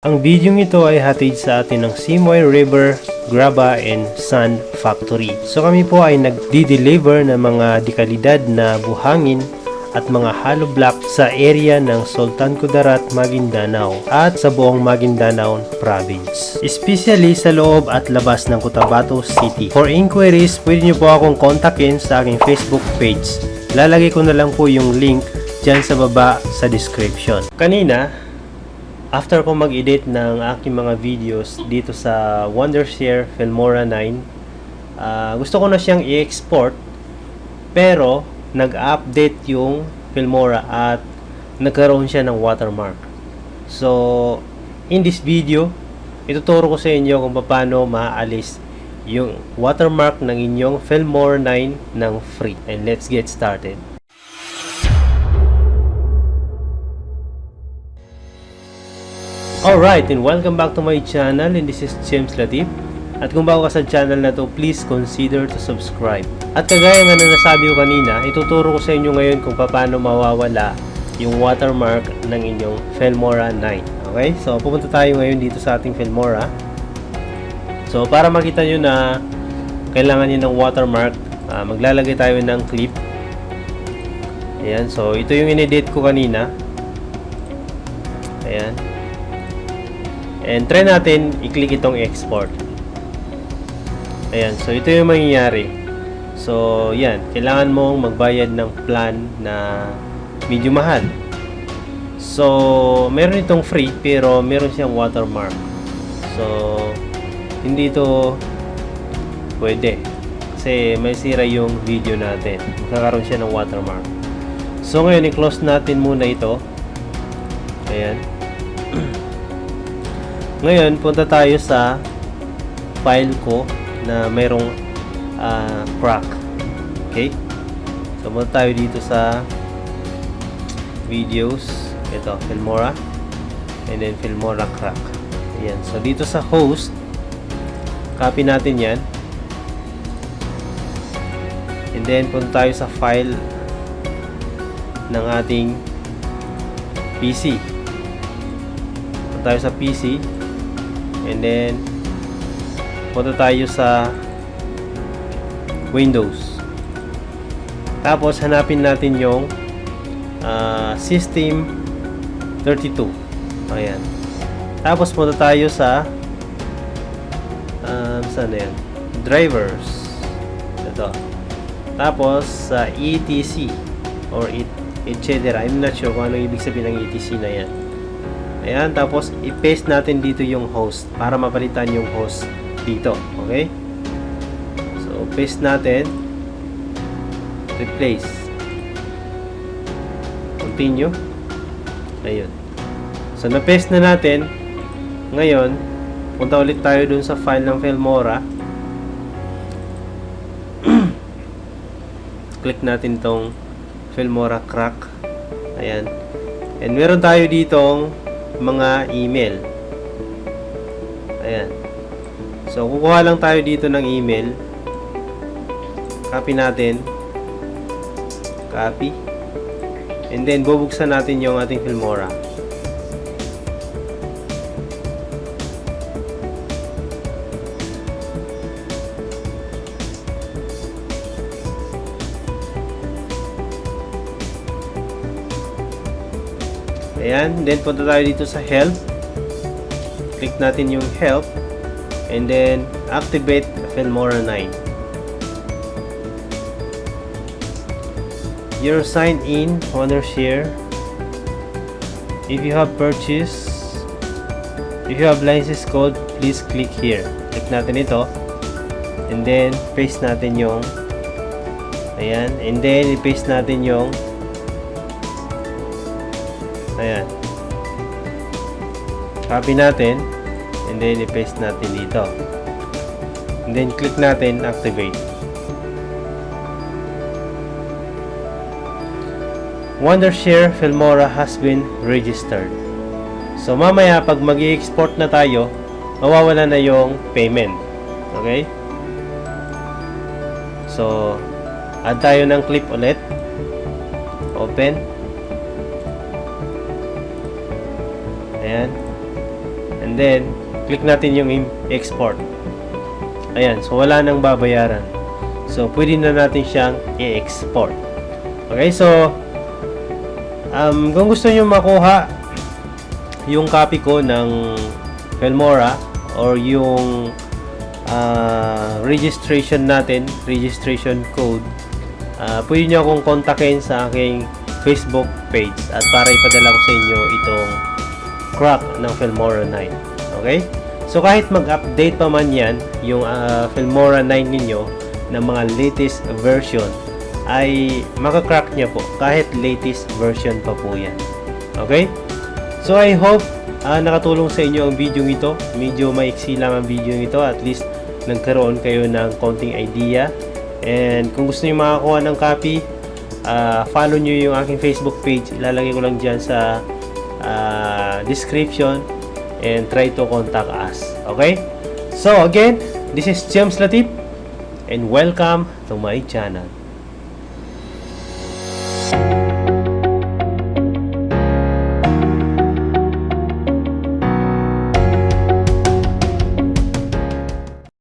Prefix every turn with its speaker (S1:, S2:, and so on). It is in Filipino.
S1: Ang video ito ay hatid sa atin ng Simoy River, Graba and Sand Factory. So kami po ay nagdi-deliver ng mga dekalidad na buhangin at mga hollow block sa area ng Sultan Kudarat, Maguindanao at sa buong Maguindanao Province. Especially sa loob at labas ng Cotabato City. For inquiries, pwede nyo po akong kontakin sa aking Facebook page. Lalagay ko na lang po yung link dyan sa baba sa description. Kanina, after ko mag-edit ng aking mga videos dito sa Wondershare Filmora 9, gusto ko na siyang i-export pero nag-update yung Filmora at nagkaroon siya ng watermark. So, in this video, ituturo ko sa inyo kung paano maalis yung watermark ng inyong Filmora 9 ng free. And let's get started. Alright, and welcome back to my channel, and this is JamesLatip. At kung bago ka sa channel na to, please consider to subscribe. At kagaya nga na nasabi ko kanina, ituturo ko sa inyo ngayon kung paano mawawala yung watermark ng inyong Filmora 9. Okay, so pupunta tayo ngayon dito sa ating Filmora. So para makita nyo na kailangan nyo ng watermark, maglalagay tayo ng clip. Ayan, so ito yung in-edit ko kanina. Ayan. And try natin i-click itong export. Ayan, so ito yung mangyayari. So, yan, kailangan mong magbayad ng plan na medyo mahal. So, meron itong free pero meron siyang watermark. So, hindi ito pwede. Kasi may sira yung video natin. Magkakaroon siya ng watermark. So, ngayon i-close natin muna ito. Ayan. Ngayon, punta tayo sa file ko na mayroong crack. Okay? So, punta tayo dito sa videos. Ito, Filmora. And then, Filmora crack. Ayan. So, dito sa host, copy natin yan. And then, punta tayo sa file ng ating PC. Punta tayo sa PC. And then punta tayo sa Windows. Tapos hanapin natin yung System 32. Ayan. Tapos punta tayo sa saan na yan? Drivers. Ito. Tapos sa etc or etc. I'm not sure kung ano ibig sabihin ng etc na yan. Ayan, tapos i-paste natin dito yung host para mapalitan yung host dito. Okay? So, paste natin. Replace. Continue. Ayun. So, na-paste na natin. Ngayon, punta ulit tayo dun sa file ng Filmora. Click natin tong Filmora crack. Ayan. And meron tayo ditong mga email. Ayan. So, kukuha lang tayo dito ng email. Copy natin. Copy. And then, bubuksan natin yung ating Filmora. Ayan, then punta tayo dito sa help. Click natin yung help. And then, activate Filmora 9. You're signed in, Wondershare. If you have purchased, if you have license code, please click here. Click natin ito. And then, paste natin yung ayan. And then, i-paste natin yung ayan. Copy natin. And then, i-paste natin dito. And then, click natin, activate. Wondershare Filmora has been registered. So, mamaya, pag mag-i-export na tayo, mawawala na yung payment. Okay? So, add tayo ng clip ulit. Open. Ayan. and then click natin yung export. Ayan, so wala nang babayaran. So pwede na natin siyang i-export. Okay, so kung gusto niyo makuha yung copy ko ng Filmora or yung registration natin, registration code, pwede nyo akong kontakin sa aking Facebook page at para ipadala ko sa inyo itong crack ng Filmora 9. Okay? So kahit mag-update pa man yan, yung Filmora 9 ninyo ng mga latest version, ay makakrack nyo po kahit latest version pa po yan. Okay? So I hope nakatulong sa inyo ang video ito. Medyo maiksi lang ang video ito, at least nagkaroon kayo ng konting idea. And kung gusto niyo makakuha ng copy, follow nyo yung aking Facebook page. Ilalagay ko lang dyan sa description, and try to contact us. Okay? So again, this is JamesLatip, and welcome to my channel.